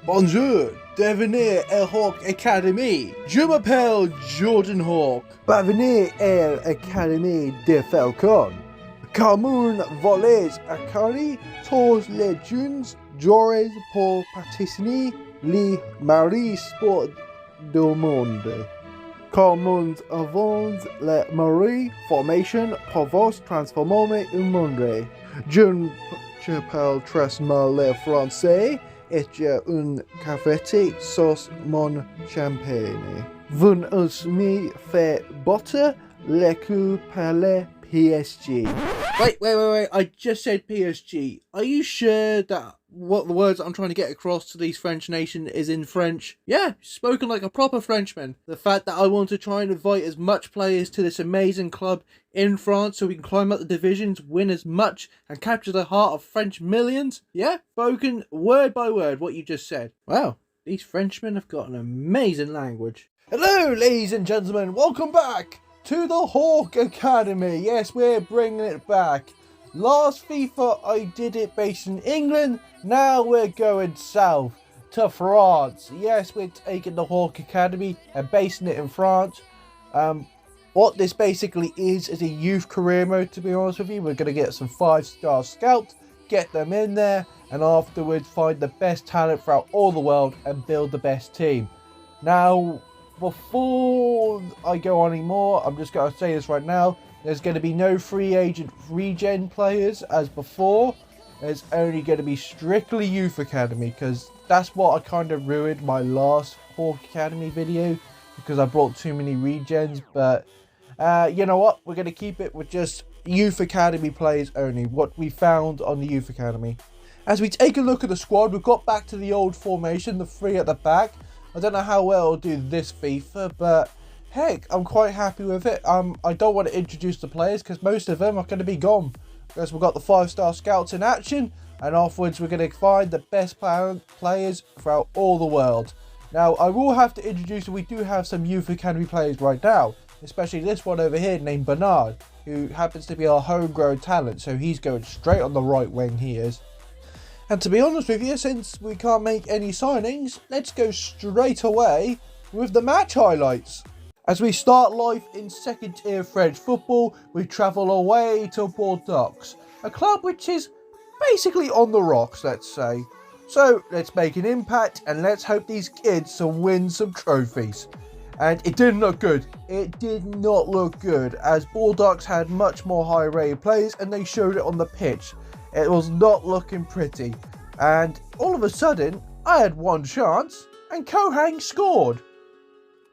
Bonjour, devenez à Hawk Academy. Je m'appelle Jordan Hawk. Bienvenue à l'Académie de Falcon. Comme volez accueillir tous les jeunes joueurs pour participer les meilleurs sports du monde. Comme avons la meilleure formation pour vous transformer au monde. Je m'appelle Tresma le français et j'ai une cavité sur mon champagne. Vous me fait botter le cul par le PSG. Wait. I just said PSG. Are you sure that what the words I'm trying to get across to these French nation is in French? Yeah, spoken like a proper Frenchman. The fact that I want to try and invite as much players to this amazing club in France so we can climb up the divisions, win as much, and capture the heart of French millions? Yeah, spoken word by word what you just said. Wow, these Frenchmen have got an amazing language. Hello, ladies and gentlemen. Welcome back to the Hawk Academy. Yes, we're bringing it back. Last FIFA, I did it based in England. Now we're going south to France. Yes, we're taking the Hawk Academy and basing it in France. What this basically is a youth career mode, to be honest with you. We're going to get some 5-star scouts, get them in there, and afterwards find the best talent throughout all the world and build the best team. Now, before I go on anymore, I'm just going to say this right now. There's going to be no free agent regen players as before. There's only going to be strictly Youth Academy, because that's what I kind of ruined my last Hawk Academy video, because I brought too many regens. But you know what? We're going to keep it with just Youth Academy players only, what we found on the Youth Academy. As we take a look at the squad, we've got back to the old formation, the 3 at the back. I don't know how well it'll do this FIFA, but heck, I'm quite happy with it. I don't want to introduce the players because most of them are going to be gone. Because we've got the 5-star scouts in action, and afterwards we're going to find the best players throughout all the world. Now, I will have to introduce, we do have some Youth Academy players right now, especially this one over here named Bernard, who happens to be our homegrown talent, so he's going straight on the right wing, he is. And to be honest with you, since we can't make any signings, let's go straight away with the match highlights. As we start life in second tier French football, we travel away to Bordeaux, a club which is basically on the rocks, let's say. So let's make an impact and let's hope these kids will win some trophies. And it didn't look good. It did not look good, as Bordeaux had much more high-rated players and they showed it on the pitch. It was not looking pretty. And all of a sudden, I had one chance and Kohang scored.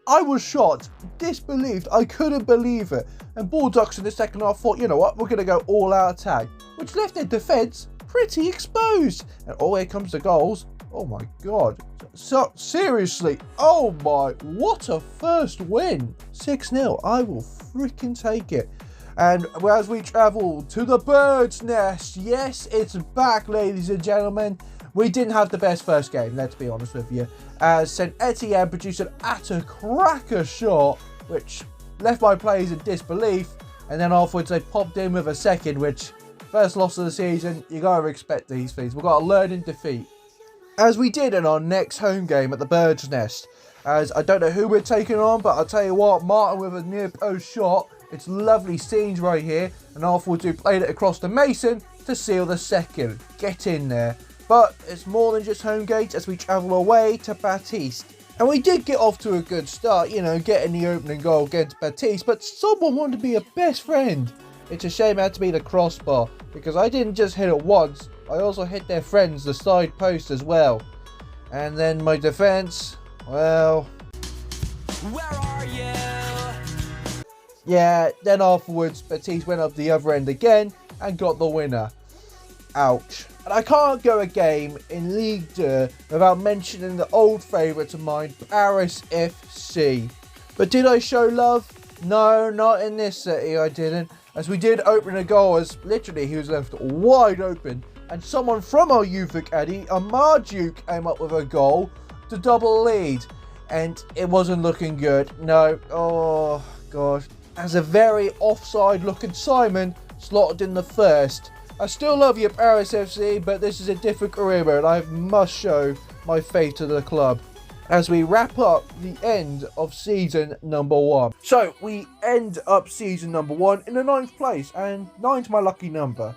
I was shocked, disbelieved, I couldn't believe it. And Bordeaux in the second half thought, you know what, we're going to go all out attack, which left their defence pretty exposed. And here comes the goals. Oh my god. So seriously, oh my, what a first win. 6-0, I will freaking take it. And as we travel to the Bird's Nest, yes, it's back, ladies and gentlemen. We didn't have the best first game, let's be honest with you, as St Etienne produced an utter cracker shot, which left my players in disbelief, and then afterwards they popped in with a second, which, first loss of the season, you gotta expect these things. We've got to learn in defeat. As we did in our next home game at the Bird's Nest, as I don't know who we're taking on, but I'll tell you what, Martin with a near post shot. It's lovely scenes right here, and afterwards we played it across to Mason to seal the second. Get in there. But it's more than just home gates as we travel away to Baptiste. And we did get off to a good start, you know, getting the opening goal against Baptiste, but someone wanted to be a best friend. It's a shame it had to be the crossbar, because I didn't just hit it once, I also hit their friends, the side post as well. And then my defence, well, where are you? Yeah, then afterwards, Baptiste went up the other end again and got the winner. Ouch. And I can't go a game in Ligue 2 without mentioning the old favourite of mine, Paris FC. But did I show love? No, not in this city, I didn't. As we did open a goal, as literally he was left wide open. And someone from our Youth Academy, Amarju, came up with a goal to double lead. And it wasn't looking good. No, oh gosh. As a very offside looking Simon slotted in the first. I still love you, Paris FC, but this is a different career mode. I must show my faith to the club as we wrap up the end of season number 1. So we end up season number 1 in the 9th place, and 9's my lucky number.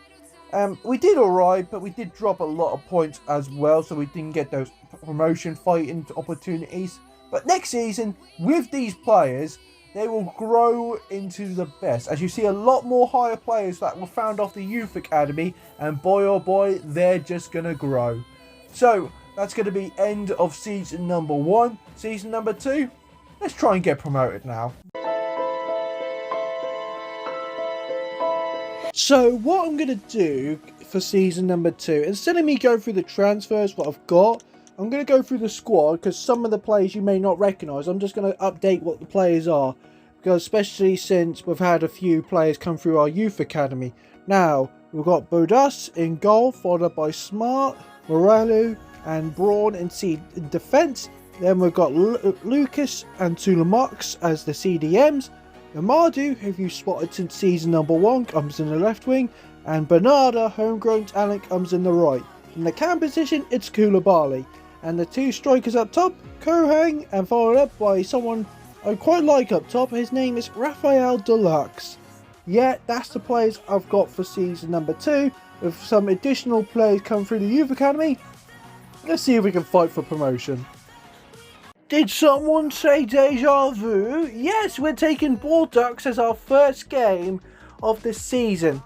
We did alright, but we did drop a lot of points as well, so we didn't get those promotion fighting opportunities. But next season, with these players, they will grow into the best, as you see a lot more higher players that were found off the youth academy, and boy oh boy, they're just gonna grow. So that's going to be end of season number 1. Season number 2, let's try and get promoted now. So what I'm going to do for season number 2, instead of me going through the transfers, what I've got, I'm going to go through the squad, because some of the players you may not recognise. I'm just going to update what the players are, because especially since we've had a few players come through our youth academy. Now, we've got Bodas in goal, followed up by Smart, Morelu and Braun in defence. Then we've got Lucas and Tulamox as the CDMs. Amadou, who you spotted since season number 1, comes in the left wing. And Bernarda, homegrown talent, comes in the right. In the cam position, it's Koulibaly. And the 2 strikers up top, Kohang, and followed up by someone I quite like up top. His name is Rafael Deluxe. Yeah, that's the players I've got for season number 2. With some additional players come through the youth academy. Let's see if we can fight for promotion. Did someone say deja vu? Yes, we're taking Bordeaux as our first game of the season.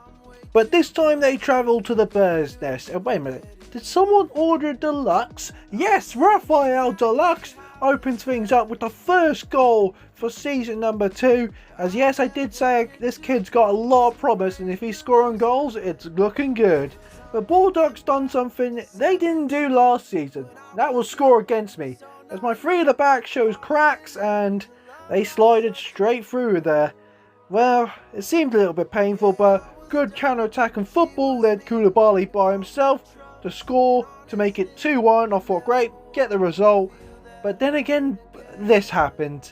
But this time they travel to the Bird's Nest. And wait a minute, did someone order Deluxe? Yes, Rafael Deluxe opens things up with the first goal for season number 2. As yes, I did say this kid's got a lot of promise, and if he's scoring goals, it's looking good. But Bordeaux done something they didn't do last season. That was score against me, as my 3 at the back shows cracks and they slided straight through there. Well, it seemed a little bit painful, but good counter-attacking football led Koulibaly by himself to score to make it 2-1. I thought, great, get the result. But then again, this happened.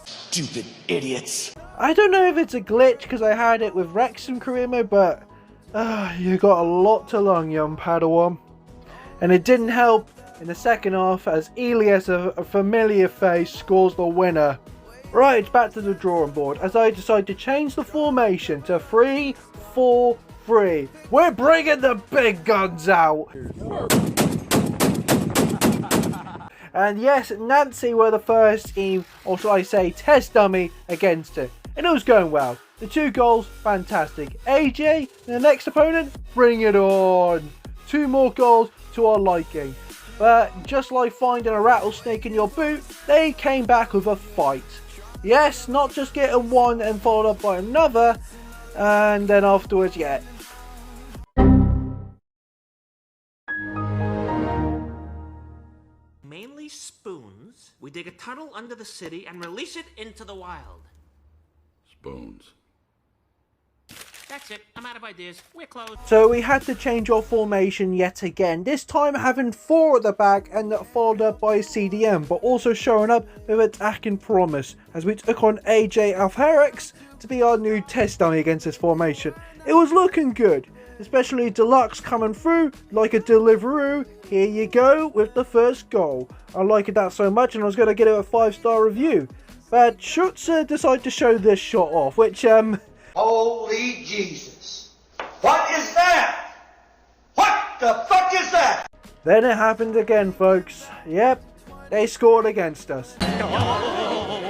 Stupid idiots. I don't know if it's a glitch because I had it with Rex and Karima, but you got a lot to learn, young Padawan. And it didn't help in the second half as Elias, a familiar face, scores the winner. Right, it's back to the drawing board as I decide to change the formation to 3-4-3. We're bringing the big guns out. And yes, Nancy were the first team, or shall I say test dummy, against it. And it was going well. The 2 goals, fantastic. AJ, the next opponent, bring it on. 2 more goals to our liking. But just like finding a rattlesnake in your boot, they came back with a fight. Yes, not just getting one and followed up by another, and then afterwards, yeah. Mainly spoons, we dig a tunnel under the city and release it into the wild. Spoons. That's it. I'm out of ideas. We're closed. So we had to change our formation yet again. This time having 4 at the back and followed up by CDM, but also showing up with attacking promise as we took on AJ Alferex to be our new test dummy against this formation. It was looking good, especially Deluxe coming through like a Deliveroo. Here you go with the first goal. I liked that so much and I was going to get it a 5-star review. But Schutzer decided to show this shot off, which Holy Jesus. What is that? What the fuck is that? Then it happened again, folks. Yep, they scored against us.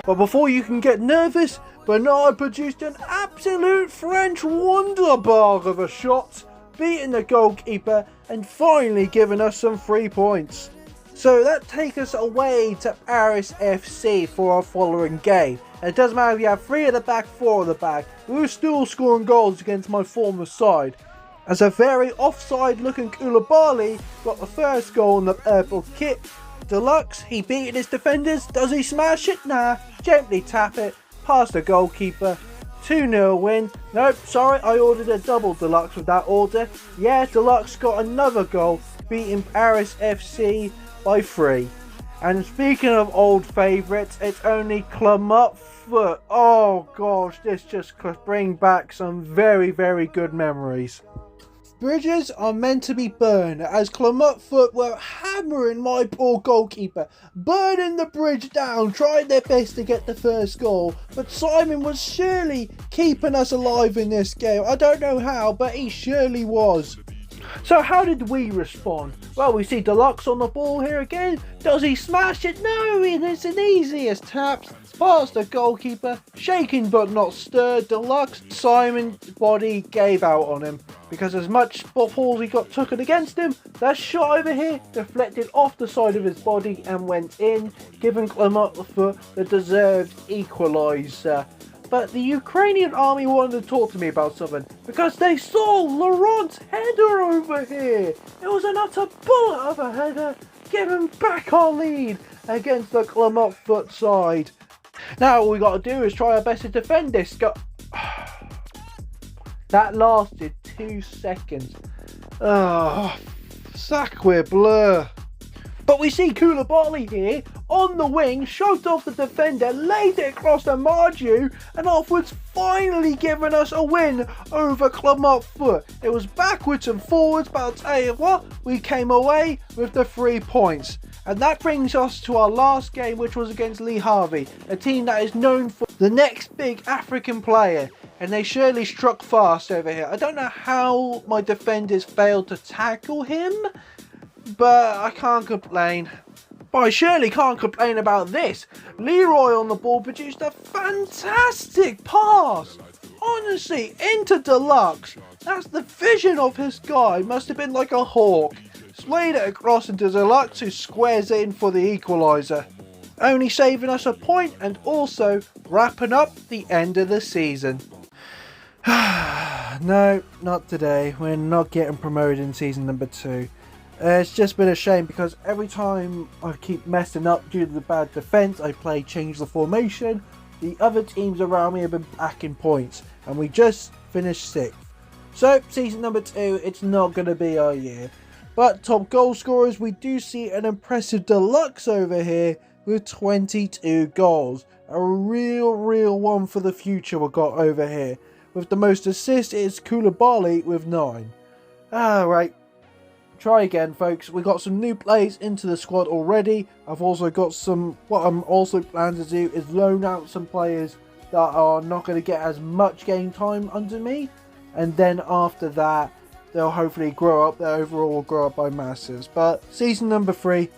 But before you can get nervous, Bernard produced an absolute French wonderbar of a shot, beating the goalkeeper and finally giving us some 3 points. So that takes us away to Paris FC for our following game. And it doesn't matter if you have 3 at the back, 4 at the back, we were still scoring goals against my former side. As a very offside looking Koulibaly got the first goal in the purple kit. Deluxe, he beat his defenders, does he smash it? Nah, gently tap it, past the goalkeeper. 2-0 win. Nope, sorry, I ordered a double Deluxe with that order. Yeah, Deluxe got another goal, beating Paris FC by 3. And speaking of old favourites, it's only Clubfoot. Oh gosh, this just could bring back some very, very good memories. bridges are meant to be burned, as Clement Foot were hammering my poor goalkeeper, burning the bridge down, trying their best to get the first goal. But Simon was surely keeping us alive in this game. I don't know how, but he surely was. So how did we respond? Well, we see Deluxe on the ball here again. Does he smash it? No, it's an easiest taps. Past the goalkeeper, shaking but not stirred. Deluxe, Simon's body gave out on him. Because as much balls he got taken against him, that shot over here deflected off the side of his body and went in, giving Clement Foot the deserved equaliser. But the Ukrainian army wanted to talk to me about something, because they saw Laurent's header over here. It was an utter bullet of a header, giving back our lead against the Clement Foot side. Now all we got to do is try our best to defend this. That lasted 2 seconds. Sacre bleu. But we see Koulibaly here on the wing, shoved off the defender, laid it across the Marju, and afterwards finally giving us a win over Clement Foot. It was backwards and forwards, but I'll tell you what, we came away with the 3 points. And that brings us to our last game, which was against Le Havre, a team that is known for the next big African player. And they surely struck fast over here. I don't know how my defenders failed to tackle him, but I can't complain. But I surely can't complain about this. Leroy on the ball produced a fantastic pass. Honestly, into Deluxe. That's the vision of his guy. Must have been like a hawk. Slayed it across into Deluxe, who squares in for the equaliser. Only saving us a point and also wrapping up the end of the season. No, not today. We're not getting promoted in season number 2. It's just been a shame because every time I keep messing up due to the bad defence, I change the formation. The other teams around me have been packing points and we just finished 6th. So season number 2, it's not going to be our year. But top goal scorers, we do see an impressive Deluxe over here with 22 goals. A real one for the future we got over here. With the most assists is Koulibaly with 9. Alright, try again folks. We got some new players into the squad already. I've also got what I'm also planning to do is loan out some players that are not going to get as much game time under me. And then after that, they'll hopefully grow up. Their overall will grow up by masses. But season number 3,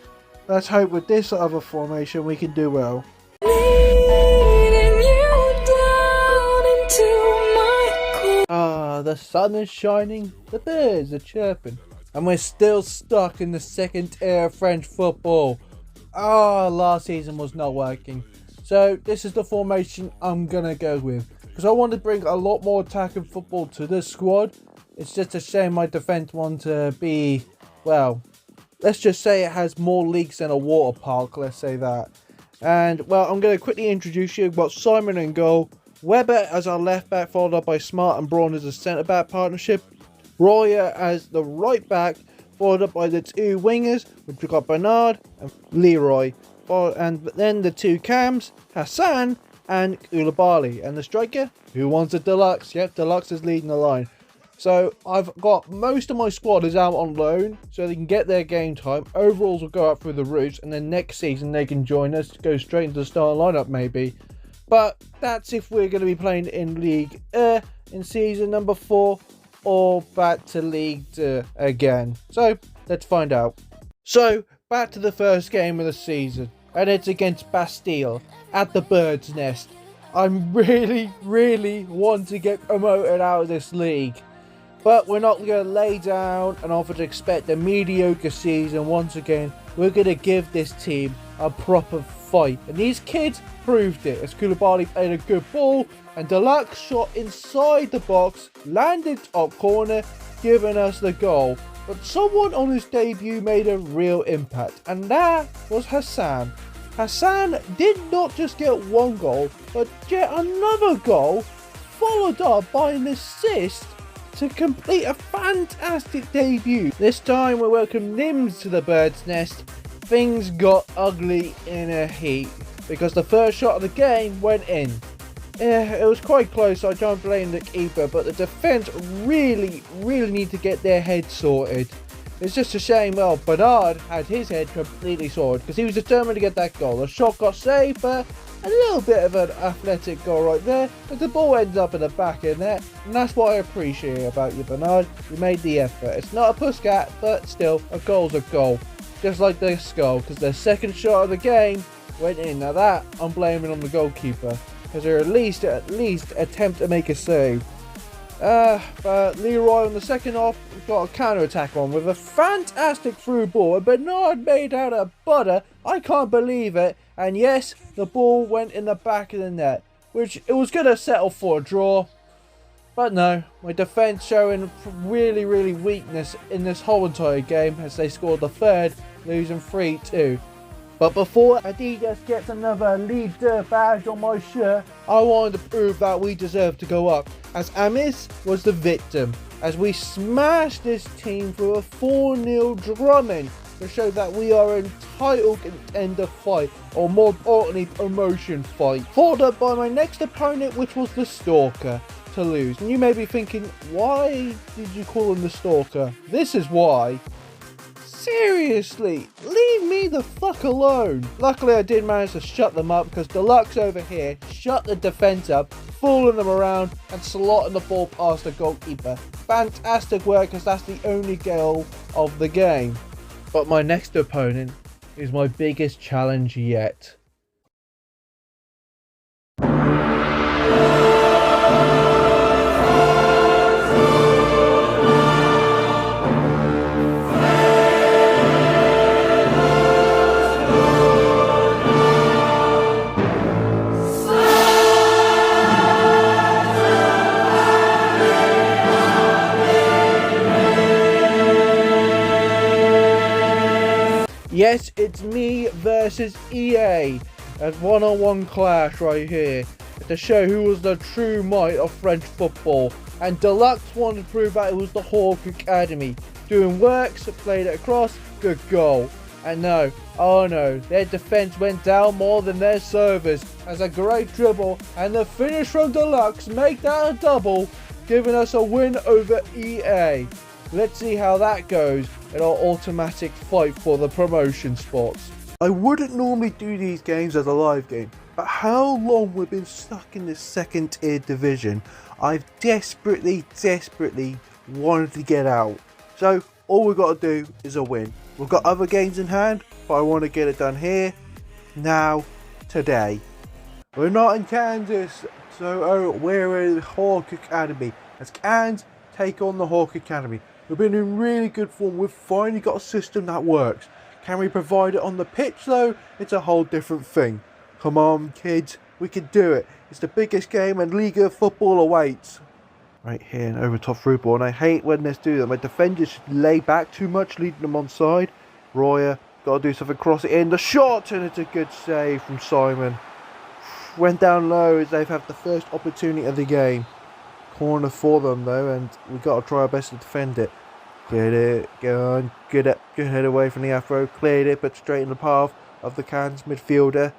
let's hope with this other formation we can do well. The sun is shining, the birds are chirping, and we're still stuck in the second tier of French football. Last season was not working. So this is the formation I'm gonna go with, because I want to bring a lot more attacking football to this squad. It's just a shame my defense want to be, well, let's just say it has more leaks than a water park, let's say that. And well, I'm going to quickly introduce you. We've got Simon in goal, Weber as our left back, followed up by Smart and Braun as a centre back partnership, Royer as the right back, followed up by the 2 wingers, which we've got Bernard and Leroy, and then the 2 cams, Hassan and Koulibaly, and the striker, who wants a Deluxe. Yep, Deluxe is leading the line. So I've got most of my squad is out on loan, so they can get their game time. Overalls will go up through the roofs, and then next season they can join us to go straight into the starting lineup maybe. But that's if we're going to be playing in League in season number 4, or back to League 2 again. So let's find out. So back to the first game of the season, and it's against Bastille at the Bird's Nest. I really want to get promoted out of this league. But we're not going to lay down and offer to expect a mediocre season once again. We're going to give this team a proper fight. And these kids proved it, as Koulibaly played a good ball and Deluxe shot inside the box, landed top corner, giving us the goal. But someone on his debut made a real impact, and that was Hassan. Hassan did not just get 1 goal, but yet another goal, followed up by an assist to complete a fantastic debut. This time we welcome Nims to the Bird's Nest. Things got ugly in a heap, because the first shot of the game went in. Yeah, it was quite close, so I don't blame the keeper, but the defence really need to get their head sorted. It's just a shame, well, Bernard had his head completely sorted because he was determined to get that goal. The shot got saved, but a little bit of an athletic goal right there, but the ball ends up in the back of the net, and that's what I appreciate about you, Bernard. You made the effort. It's not a pussycat, but still, a goal's a goal. Just like this goal, because the second shot of the game went in. Now that, I'm blaming on the goalkeeper, because they at least attempt to make a save. But Leroy on the second half got a counter-attack on with a fantastic through ball, and Bernard made out of butter. I can't believe it. And yes, the ball went in the back of the net, which it was going to settle for a draw. But no, my defence showing really weakness in this whole entire game as they scored the third, losing 3-2. But before Adidas gets another leader badge on my shirt, I wanted to prove that we deserve to go up, as Amis was the victim, as we smashed this team through a 4-0 drumming to show that we are in title contender fight, or more importantly promotion fight, followed up by my next opponent, which was the Stalker, to lose. And you may be thinking, why did you call him the Stalker? This is why. Seriously, leave me the fuck alone. Luckily I did manage to shut them up, because Deluxe over here shut the defence up, fooling them around and slotting the ball past the goalkeeper. Fantastic work, because that's the only goal of the game. But my next opponent is my biggest challenge yet. Yes, it's me versus EA. A one-on-one clash right here to show who was the true might of French football. And Deluxe wanted to prove that it was the Hawk Academy. Doing works, played it across, good goal. And no, oh no, their defence went down more than their service. As a great dribble and the finish from Deluxe make that a double, giving us a win over EA. Let's see how that goes in our automatic fight for the promotion spots. I wouldn't normally do these games as a live game, but how long we've been stuck in this second tier division, I've desperately wanted to get out. So all we've got to do is a win. We've got other games in hand, but I want to get it done here, now, today. We're not in Kansas, so we're in Hawk Academy. As Cairns take on the Hawk Academy. We've been in really good form. We've finally got a system that works. Can we provide it on the pitch though? It's a whole different thing. Come on kids, we can do it. It's the biggest game and Liga football awaits. Right here, an over top through ball, and I hate when they do that. My defenders should lay back too much, leading them onside. Royer, got to do something, cross it in. The shot, and it's a good save from Simon. Went down low as they've had the first opportunity of the game. Corner for them though, and we've got to try our best to defend it. Cleared it, go on, good head away from the afro, cleared it, but straight in the path of the Cairns midfielder.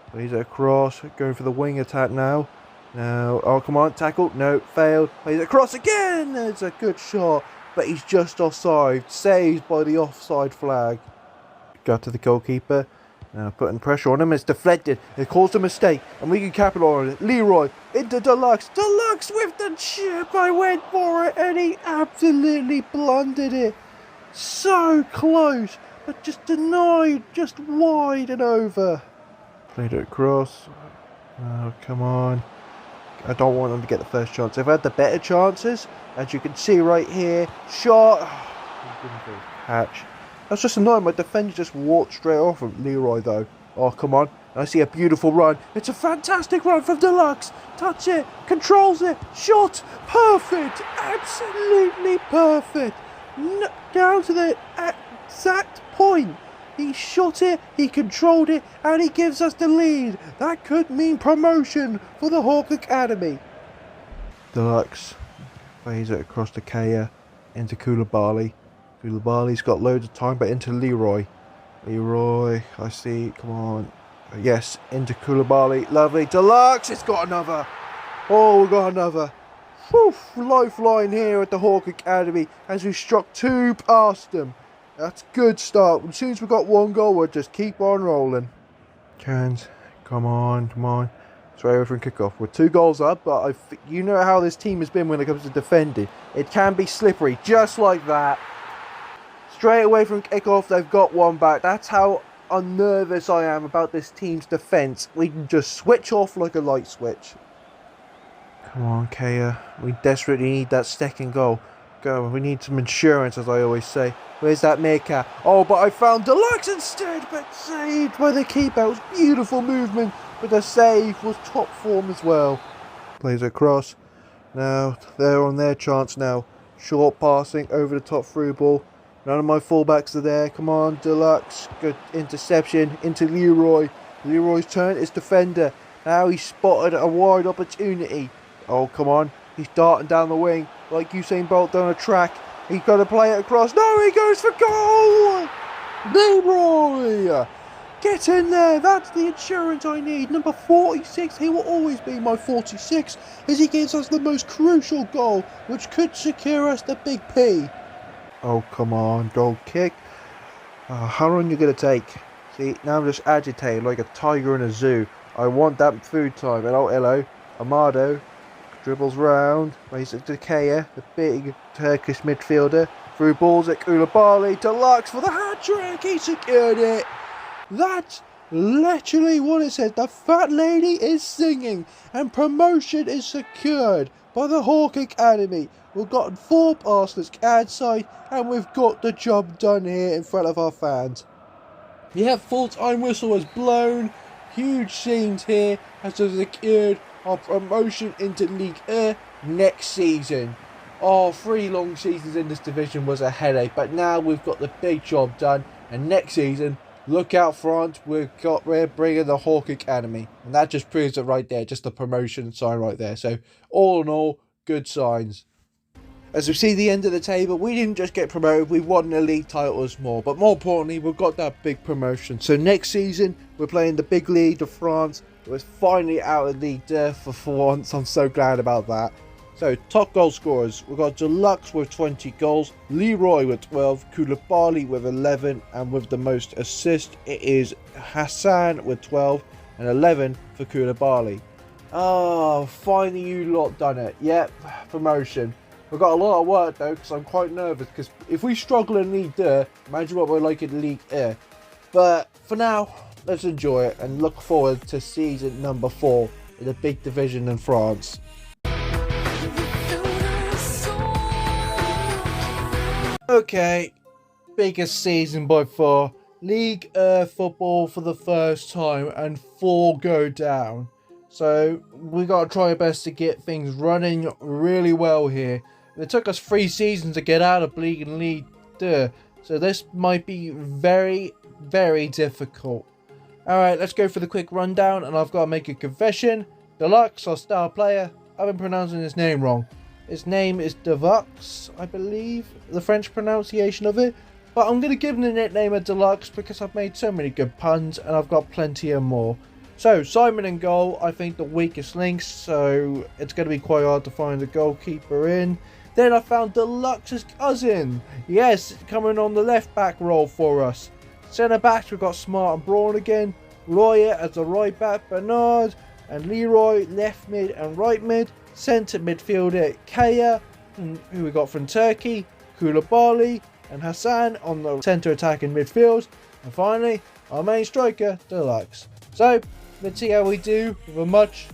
Plays it across, going for the wing attack now. Now, oh come on, tackle, no, failed. Plays it across again, it's a good shot, but he's just offside, saved by the offside flag. Got to the goalkeeper. Now putting pressure on him, it's deflected, it caused a mistake, and we can capitalise on it. Leroy into Deluxe, Deluxe with the chip, I went for it, and he absolutely blundered it. So close, but just denied, just wide and over. Played it across, oh come on. I don't want them to get the first chance. They've had the better chances, as you can see right here. Shot, catch. That's just annoying. My defender just walked straight off from Leroy though. Oh, come on. I see a beautiful run. It's a fantastic run from Deluxe. Touch it. Controls it. Shot. Perfect. Absolutely perfect. Down to the exact point. He shot it, he controlled it, and he gives us the lead. That could mean promotion for the Hawk Academy. Deluxe plays it across to Kaya into Koulibaly. Koulibaly's got loads of time, but into Leroy. Leroy, I see, come on. Yes, into Koulibaly, lovely. Deluxe, it's got another. Oh, we got another. Whew, lifeline here at the Hawk Academy as we struck 2 past them. That's a good start. As soon as we got 1 goal, we'll just keep on rolling. Chance, come on, come on. Straight away from kickoff. We're 2 goals up, but you know how this team has been when it comes to defending. It can be slippery, just like that. Straight away from kickoff, they've got 1 back. That's how unnervous I am about this team's defence. We can just switch off like a light switch. Come on, Kaya. We desperately need that 2nd goal. Go, we need some insurance, as I always say. Where's that Meerkat? Oh, but I found Deluxe instead, but saved by the keeper. It was beautiful movement, but the save was top form as well. Plays across. Now, they're on their chance now. Short passing, over the top through ball. None of my fullbacks are there. Come on, Deluxe. Good interception into Leroy. Leroy's turn is defender. Now he's spotted a wide opportunity. Oh, come on. He's darting down the wing like Usain Bolt down a track. He's got to play it across. No, he goes for goal! Leroy! Get in there. That's the insurance I need. Number 46. He will always be my 46 as he gives us the most crucial goal, which could secure us the big P. Oh, come on. Goal kick. How long are you going to take? See, now I'm just agitated like a tiger in a zoo. I want that food time. And oh, hello. Amado dribbles round. Plays it to Kaya, the big Turkish midfielder. Through balls at Koulibaly. Deluxe for the hat-trick. He secured it. That's literally what it says. The fat lady is singing. And promotion is secured by the Hawk Academy. We've got 4 passes CAD side, and we've got the job done here in front of our fans. Yeah, full-time whistle was blown. Huge scenes here as we've secured our promotion into Ligue 1 next season. Oh, 3 long seasons in this division was a headache, but now we've got the big job done, and next season, look out front, we're bringing the Hawk Academy, and that just proves it right there, just the promotion sign right there. So all in all, good signs. As we see the end of the table, we didn't just get promoted, we won a league title as more. But more importantly, we've got that big promotion. So next season, we're playing the big league of France. We're finally out of Ligue 2 for once. I'm so glad about that. So, top goal scorers. We've got Deluxe with 20 goals, Leroy with 12, Koulibaly with 11, and with the most assists, it is Hassan with 12, and 11 for Koulibaly. Oh, finally you lot done it. Yep, promotion. We've got a lot of work though, because I'm quite nervous, because if we struggle in Ligue 2, imagine what we're like in Ligue 1. But for now, let's enjoy it and look forward to season number 4 in the big division in France. Okay, biggest season by far. Ligue 1 football for the first time, and 4 go down. So we got to try our best to get things running really well here. It took us 3 seasons to get out of Ligue and Ligue 2, so this might be very, very difficult. Alright, let's go for the quick rundown, and I've got to make a confession. Deluxe, our star player, I've been pronouncing his name wrong. His name is Deluxe, I believe, the French pronunciation of it. But I'm going to give him the nickname of Deluxe because I've made so many good puns, and I've got plenty of more. So, Simon in goal, I think the weakest links, so it's going to be quite hard to find a goalkeeper in. Then I found Deluxe's cousin. Yes, coming on the left back role for us. Centre backs, we've got Smart and Braun again. Royer as the right back, Bernard and Leroy left mid and right mid. Centre midfielder Kaya, who we got from Turkey, Koulibaly and Hassan on the centre attacking midfield. And finally, our main striker, Deluxe. So, let's see how we do with a much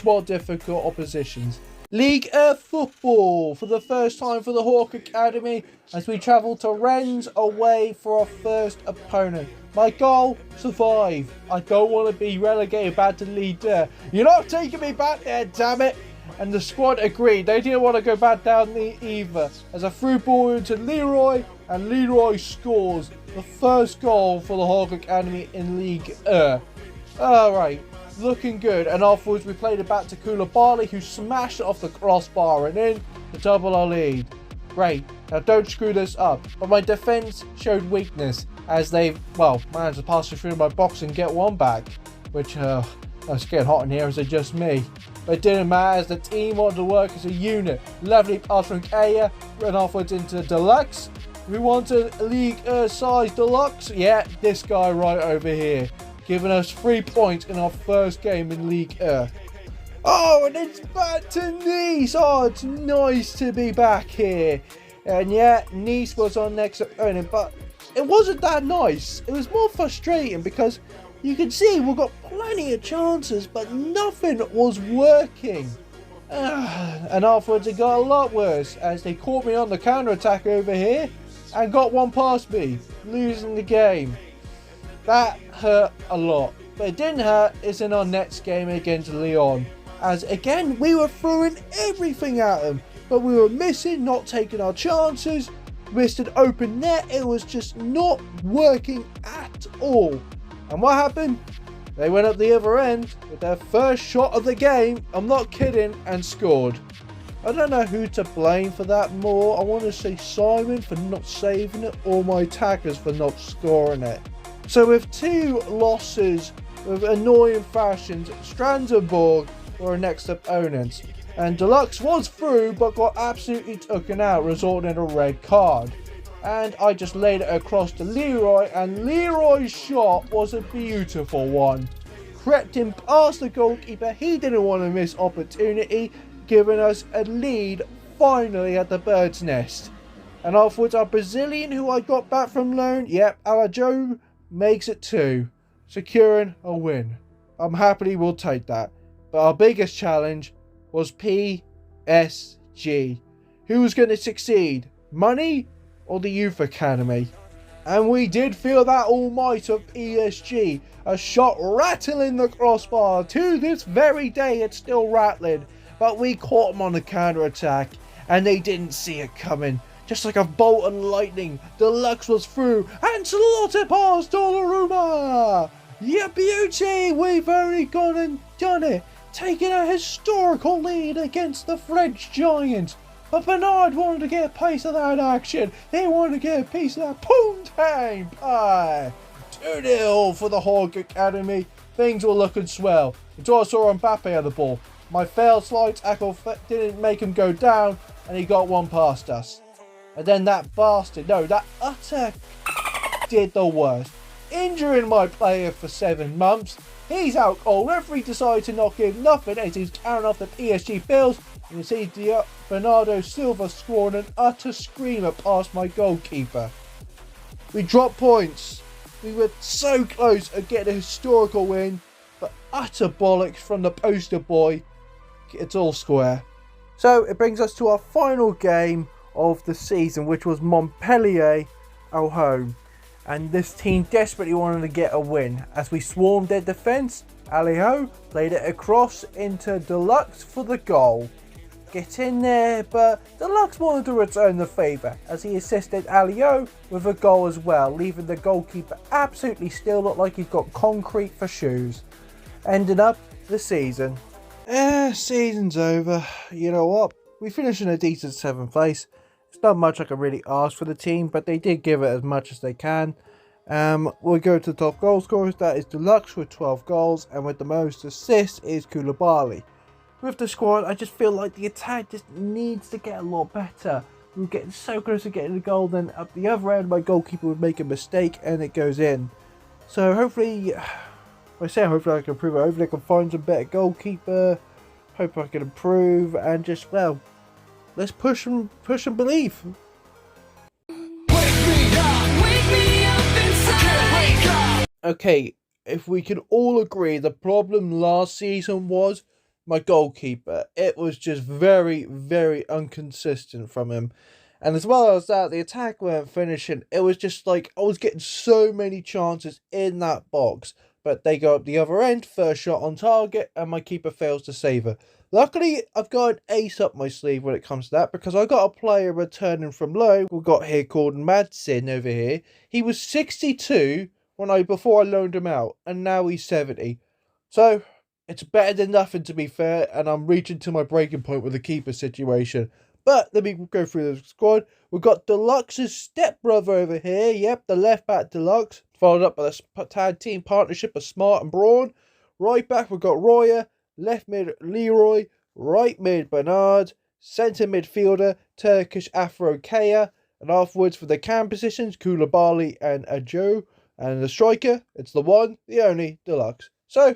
more difficult oppositions. Ligue 1 football for the first time for the Hawk Academy as we travel to Rennes away for our first opponent. My goal, survive. I don't want to be relegated back to Ligue 2. You're not taking me back there, damn it. And the squad agreed. They didn't want to go back down there either. As a through ball into Leroy, and Leroy scores the first goal for the Hawk Academy in Ligue 1. Alright, looking good. And afterwards we played it back to Koulibaly, who smashed it off the crossbar and in to double our lead. Great. Now don't screw this up. But my defence showed weakness as they, well, managed to pass it through my box and get one back. Which, it's getting hot in here, is it just me? But it didn't matter as the team wanted to work as a unit. Lovely pass from Kaya, ran offwards into Deluxe. We wanted League size Deluxe. Yeah, this guy right over here, giving us 3 points in our first game in League Oh, and it's back to Nice. Oh, it's nice to be back here. And yeah, Nice was our next opponent, but it wasn't that nice. It was more frustrating because you can see we've got plenty of chances, but nothing was working. And afterwards it got a lot worse as they caught me on the counter-attack over here and got one past me, losing the game. That hurt a lot, but it didn't hurt. It's in our next game against Lyon, as again we were throwing everything at them, but we were missing, not taking our chances, missed an open net. It was just not working at all. And what happened? They went up the other end with their first shot of the game, I'm not kidding, and scored. I don't know who to blame for that more. I want to say Simon for not saving it, or my attackers for not scoring it. So with 2 losses with annoying fashions, Strasbourg were our next opponents. And Deluxe was through but got absolutely taken out, resulting in a red card. And I just laid it across to Leroy, and Leroy's shot was a beautiful one. Crept in past the goalkeeper, he didn't want to miss opportunity, giving us a lead finally at the Bird's Nest. And afterwards our Brazilian, who I got back from loan, yep, Alajo, makes it 2, securing a win. I'm happy we'll take that. But our biggest challenge was PSG. Who was going to succeed? Money or the Youth Academy? And we did feel that all might of PSG. A shot rattling the crossbar. To this very day it's still rattling. But we caught them on the counter-attack and they didn't see it coming. Just like a bolt of lightning, Deluxe was through and slotted past Donnarumma. Yeah, beauty! We've only gone and done it, taking a historical lead against the French giants. But Bernard wanted to get a piece of that action. They wanted to get a piece of that poontang pie. 2-0 for the Hawk Academy. Things were looking swell until I saw Mbappe at the ball. My failed slide tackle didn't make him go down, and he got one past us. And then that bastard, no, that utter did the worst, injuring my player for 7 months. He's out cold. Referee decided to not give nothing as he's carrying off the PSG bills. And you see Bernardo Silva scoring an utter screamer past my goalkeeper. We dropped points. We were so close to getting a historical win, but utter bollocks from the poster boy. It's all square. So it brings us to our final game of the season, which was Montpellier at home. And this team desperately wanted to get a win. As we swarmed their defence, Aliho played it across into Deluxe for the goal. Get in there, but Deluxe wanted to return the favour as he assisted Aliho with a goal as well, leaving the goalkeeper absolutely still, looked like he's got concrete for shoes. Ending up the season. Season's over. You know what? We finished in a decent 7th place. It's not much I can really ask for the team, but they did give it as much as they can. We'll go to the top goal scorers. That is Deluxe with 12 goals, and with the most assists is Koulibaly. With the squad, I just feel like the attack just needs to get a lot better. We're getting so close to getting the goal, then up the other end my goalkeeper would make a mistake and it goes in. So hopefully, hopefully I can improve it. Hopefully I can find some better goalkeeper. Hope I can improve and just, well, let's push and believe. Okay, if we can all agree, the problem last season was my goalkeeper. It was just very, very inconsistent from him. And as well as that, the attack weren't finishing. It was just like, I was getting so many chances in that box. But they go up the other end, first shot on target, and my keeper fails to save it. Luckily, I've got an ace up my sleeve when it comes to that, because I got a player returning from loan. We've got here called Madsen over here. He was 62 before I loaned him out, and now he's 70. So, it's better than nothing, to be fair, and I'm reaching to my breaking point with the keeper situation. But let me go through the squad. We've got Deluxe's stepbrother over here. Yep, the left back Deluxe. Followed up by the tag team partnership of Smart and Braun. Right back, we've got Royer. left mid Leroy, right mid Bernard, centre midfielder Turkish Afro Kaya, and afterwards for the cam positions Koulibaly and Ajo, and the striker, it's the one, the only, Deluxe. So,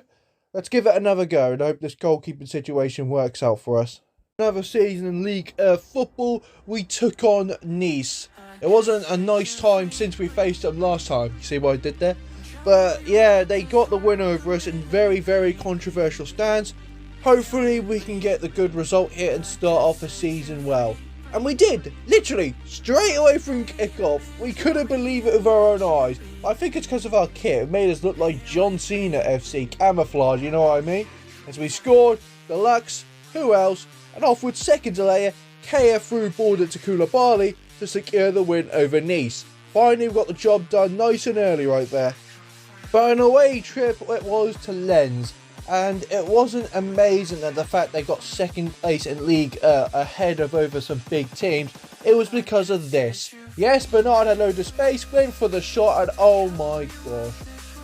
let's give it another go and hope this goalkeeping situation works out for us. Another season in League football, we took on Nice. It wasn't a nice time since we faced them last time. You see what I did there? But yeah, they got the win over us in very, very controversial stands. Hopefully we can get the good result here and start off the season well. And we did, literally, straight away from kickoff. We couldn't believe it with our own eyes. I think it's because of our kit. It made us look like John Cena FC, camouflage, you know what I mean? As we scored, Deluxe, who else? And off with seconds later, Kaya threw ball it to Koulibaly to secure the win over Nice. Finally, we got the job done nice and early right there. But an away trip it was to Lens. And it wasn't amazing that the fact they got second place in league ahead of over some big teams. It was because of this. Yes, Bernard had loads of space, went for the shot, and oh my gosh.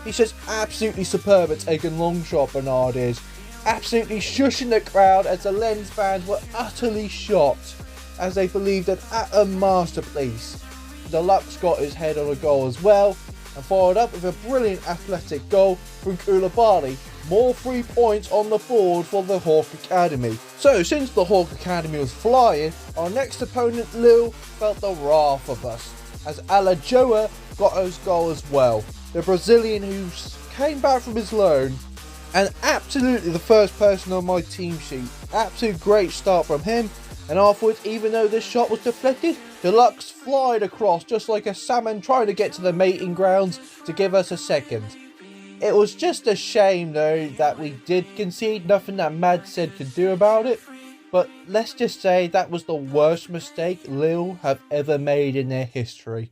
He's just absolutely superb at taking long shot, Bernard is. Absolutely shushing the crowd as the Lens fans were utterly shocked as they believed an utter masterpiece. Deluxe got his head on a goal as well and followed up with a brilliant athletic goal from Koulibaly. More 3 points on the board for the Hawk Academy. So since the Hawk Academy was flying, our next opponent Lille felt the wrath of us as Alajoa got his goal as well. The Brazilian who came back from his loan and absolutely the first person on my team sheet. Absolute great start from him, and afterwards, even though this shot was deflected, Deluxe flied across just like a salmon trying to get to the mating grounds to give us a second. It was just a shame though that we did concede, nothing that Mad said could do about it. But let's just say that was the worst mistake Lille have ever made in their history.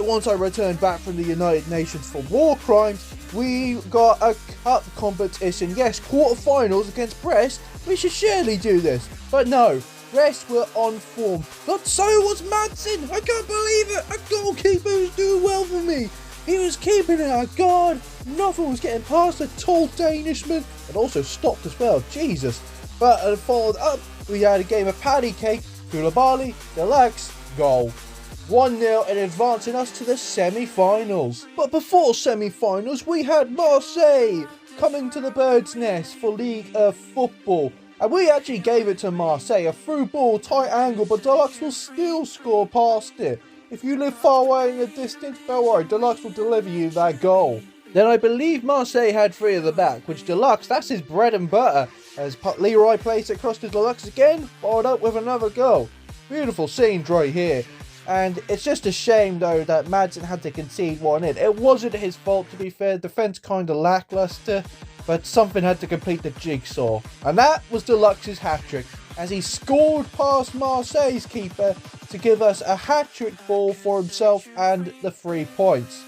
Once I returned back from the United Nations for War Crimes, we got a cup competition. Yes, quarterfinals against Brest. We should surely do this. But no, Brest were on form. But so was Madsen. I can't believe it. A goalkeeper was doing well for me. He was keeping it our guard. Nothing was getting past a tall Danishman. And also stopped as well. Jesus. But followed up, we had a game of patty cake. Koulibaly, Deluxe, goal. 1-0 and advancing us to the semi-finals. But before semi-finals, we had Marseille coming to the Bird's Nest for League of Football. And we actually gave it to Marseille, a through ball, tight angle, but Deluxe will still score past it. If you live far away in the distance, don't worry, Deluxe will deliver you that goal. Then I believe Marseille had 3 at the back, which Deluxe, that's his bread and butter. As Leroy plays it across to Deluxe again, followed up with another goal. Beautiful scenes right here. And it's just a shame though that Madsen had to concede one in. It wasn't his fault, to be fair. Defense kind of lackluster, but something had to complete the jigsaw. And that was Deluxe's hat-trick, as he scored past Marseille's keeper to give us a hat-trick ball for himself and the 3 points.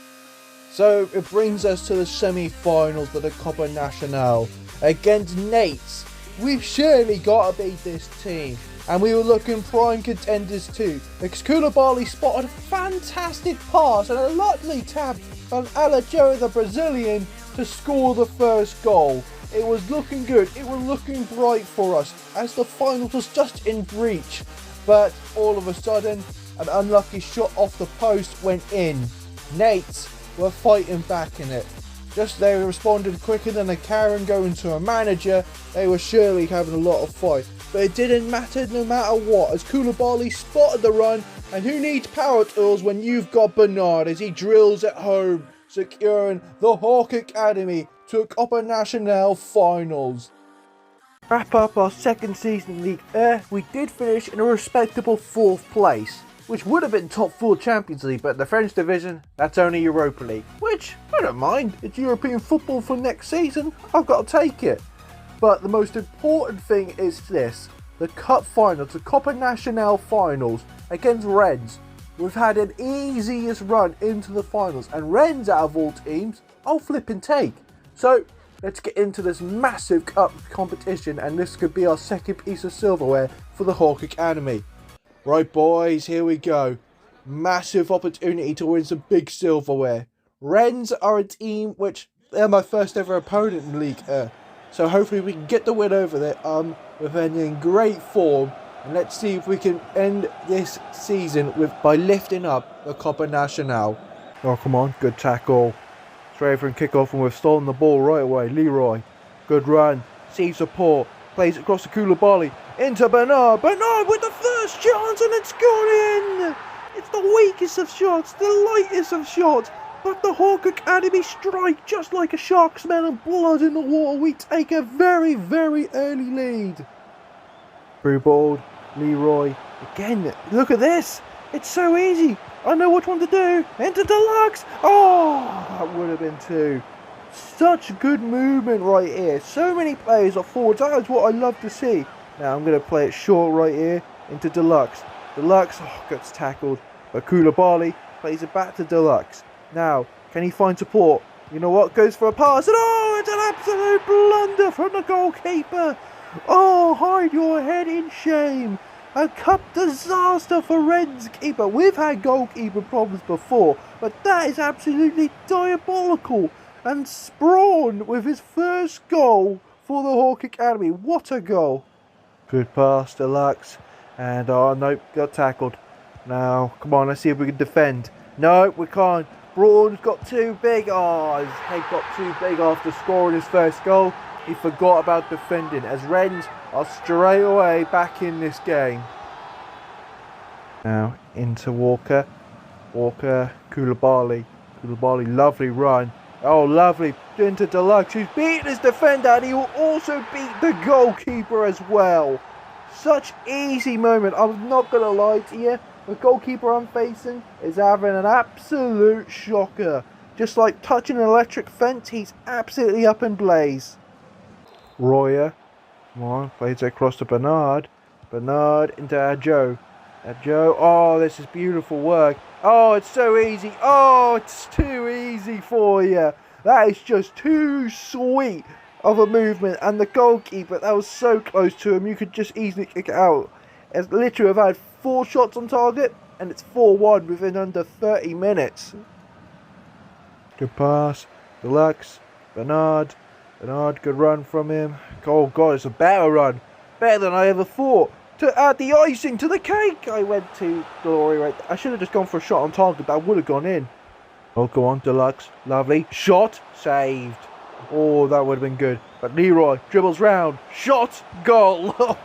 So it brings us to the semi-finals of the Copa Nacional against Nates. We've surely got to beat this team. And we were looking prime contenders too, because Koulibaly spotted a fantastic pass and a lovely tap from Alajoa, the Brazilian, to score the first goal. It was looking good, it was looking bright for us, as the final was just in reach. But all of a sudden, an unlucky shot off the post went in. Nates were fighting back in it. Just they responded quicker than a Karen going to a manager. They were surely having a lot of fight. But it didn't matter no matter what, as Koulibaly spotted the run, and who needs power tools when you've got Bernard as he drills at home, securing the Hawk Academy to a Copa Nacional finals. Wrap up our second season in League we did finish in a respectable 4th place. which would have been top 4 Champions League, but the French division, that's only Europa League, which I don't mind. It's European football for next season. I've got to take it. But the most important thing is this: the cup finals, the Copa Nacional finals against Rennes. We've had an easiest run into the finals, and Rennes, out of all teams, I'll flip and take. So let's get into this massive cup competition, and this could be our second piece of silverware for the Hawk Academy. Right boys, here we go. Massive opportunity to win some big silverware. Rennes are a team which they're my first ever opponent in League so hopefully we can get the win over there. We're in great form, and let's see if we can end this season by lifting up the Copa Nacional. Oh, come on, good tackle. Straight from kickoff, and we've stolen the ball right away. Leroy, good run, sees support, plays it across to Koulibaly, into Bernard. Bernard with the first chance, and it's gone in. It's the weakest of shots, the lightest of shots. But the Hawk Academy strike just like a shark smelling blood in the water. We take a very, very early lead. Through ball, Leroy. Again, look at this. It's so easy. I know which one to do. Into Deluxe. Oh, that would have been 2. Such good movement right here. So many players are forwards. That is what I love to see. Now I'm going to play it short right here into Deluxe. Deluxe, gets tackled. But Koulibaly plays it back to Deluxe. Now, can he find support? You know what? Goes for a pass. And oh, it's an absolute blunder from the goalkeeper. Oh, hide your head in shame. A cup disaster for Rennes keeper. We've had goalkeeper problems before, but that is absolutely diabolical. And Sprawn with his first goal for the Hawk Academy. What a goal. Good pass, Deluxe. And, oh, nope, got tackled. Now, come on, let's see if we can defend. No, we can't. Braun's got too big. Oh, his head got too big after scoring his first goal. He forgot about defending, as Rennes are straight away back in this game. Now into Walker. Walker, Koulibaly. Koulibaly, lovely run. Oh, lovely. Into Deluxe, who's beaten his defender, and he will also beat the goalkeeper as well. Such easy moment. I'm not going to lie to you. The goalkeeper I'm facing is having an absolute shocker. Just like touching an electric fence, he's absolutely up in blaze. Royer, come on, plays it across to Bernard. Bernard into Adjo. Adjo, oh, this is beautiful work. Oh, it's so easy. Oh, it's too easy for you. That is just too sweet of a movement. And the goalkeeper, that was so close to him, you could just easily kick it out. It's literally, I've had 4 shots on target, and it's 4-1 within under 30 minutes. Good pass. Deluxe. Bernard. Bernard, good run from him. Oh, God, it's a better run. Better than I ever thought. To add the icing to the cake, I went to glory right there. I should have just gone for a shot on target, but I would have gone in. Oh, go on, Deluxe. Lovely. Shot. Saved. Oh, that would have been good. But Leroy dribbles round. Shot. Goal. Oh,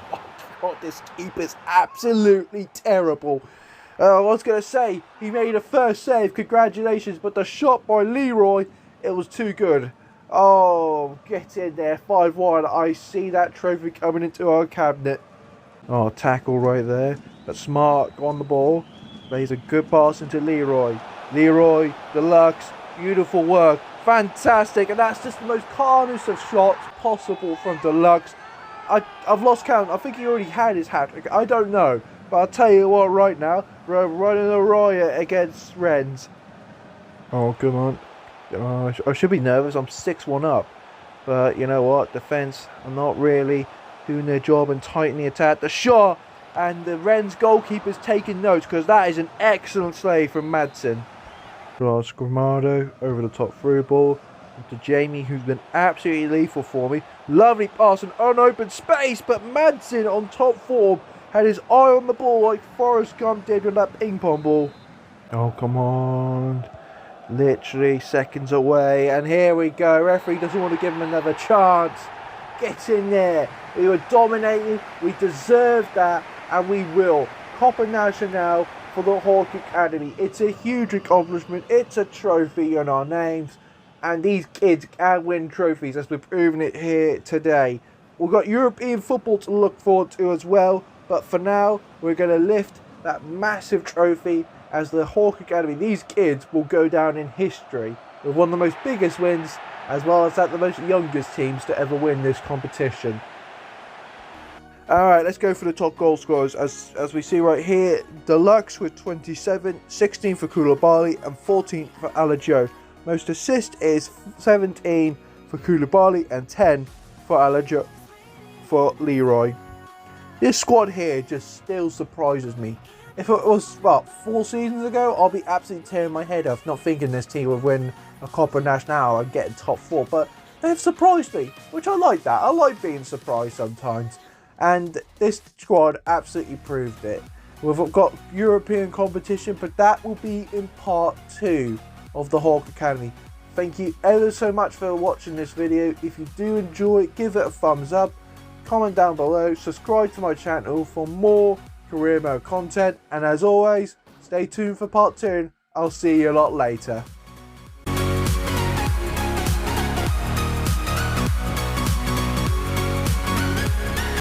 God, this keeper's absolutely terrible. I was going to say, he made a first save. Congratulations. But the shot by Leroy, it was too good. Oh, get in there. 5-1. I see that trophy coming into our cabinet. Oh, tackle right there. But Smart on the ball. Plays a good pass into Leroy. Leroy, Deluxe, beautiful work. Fantastic. And that's just the most calmest of shots possible from Deluxe. I've lost count. I think he already had his hat-trick. I don't know. But I'll tell you what right now. We're running a riot against Rennes. Oh, come on. I should be nervous. I'm 6-1 up. But you know what? Defence are not really doing their job and tightening the attack. The shot! And the Rennes goalkeeper's taking notes, because that is an excellent save from Madsen. Cross Gramado over the top through ball. To Jamie, who's been absolutely lethal for me. Lovely pass and unopened space, but Madsen on top form had his eye on the ball like Forrest Gump did with that ping pong ball. Oh, come on. Literally seconds away, and here we go. Referee doesn't want to give him another chance. Get in there. We were dominating. We deserved that, and we will. Copa Nacional for the Hawk Academy. It's a huge accomplishment. It's a trophy on our names, and these kids can win trophies, as we're proving it here today. We've got European football to look forward to as well, but for now, we're going to lift that massive trophy as the Hawk Academy. These kids will go down in history with one of the most biggest wins, as well as the most youngest teams to ever win this competition. Alright, let's go for the top goal scorers. As we see right here, Deluxe with 27, 16 for Koulibaly and 14 for Alajo. Most assists is 17 for Koulibaly and 10 for Alajo for Leroy. This squad here just still surprises me. If it was, well, 4 seasons ago, I'll be absolutely tearing my head off, not thinking this team would win a Copa Nacional and get in top 4. But they've surprised me, which I like that. I like being surprised sometimes. And this squad absolutely proved it. We've got European competition, but that will be in part 2 of the Hawk Academy. Thank you ever so much for watching this video. If you do enjoy it, give it a thumbs up, comment down below, subscribe to my channel for more career mode content, and as always, stay tuned for part 2. I'll see you a lot later.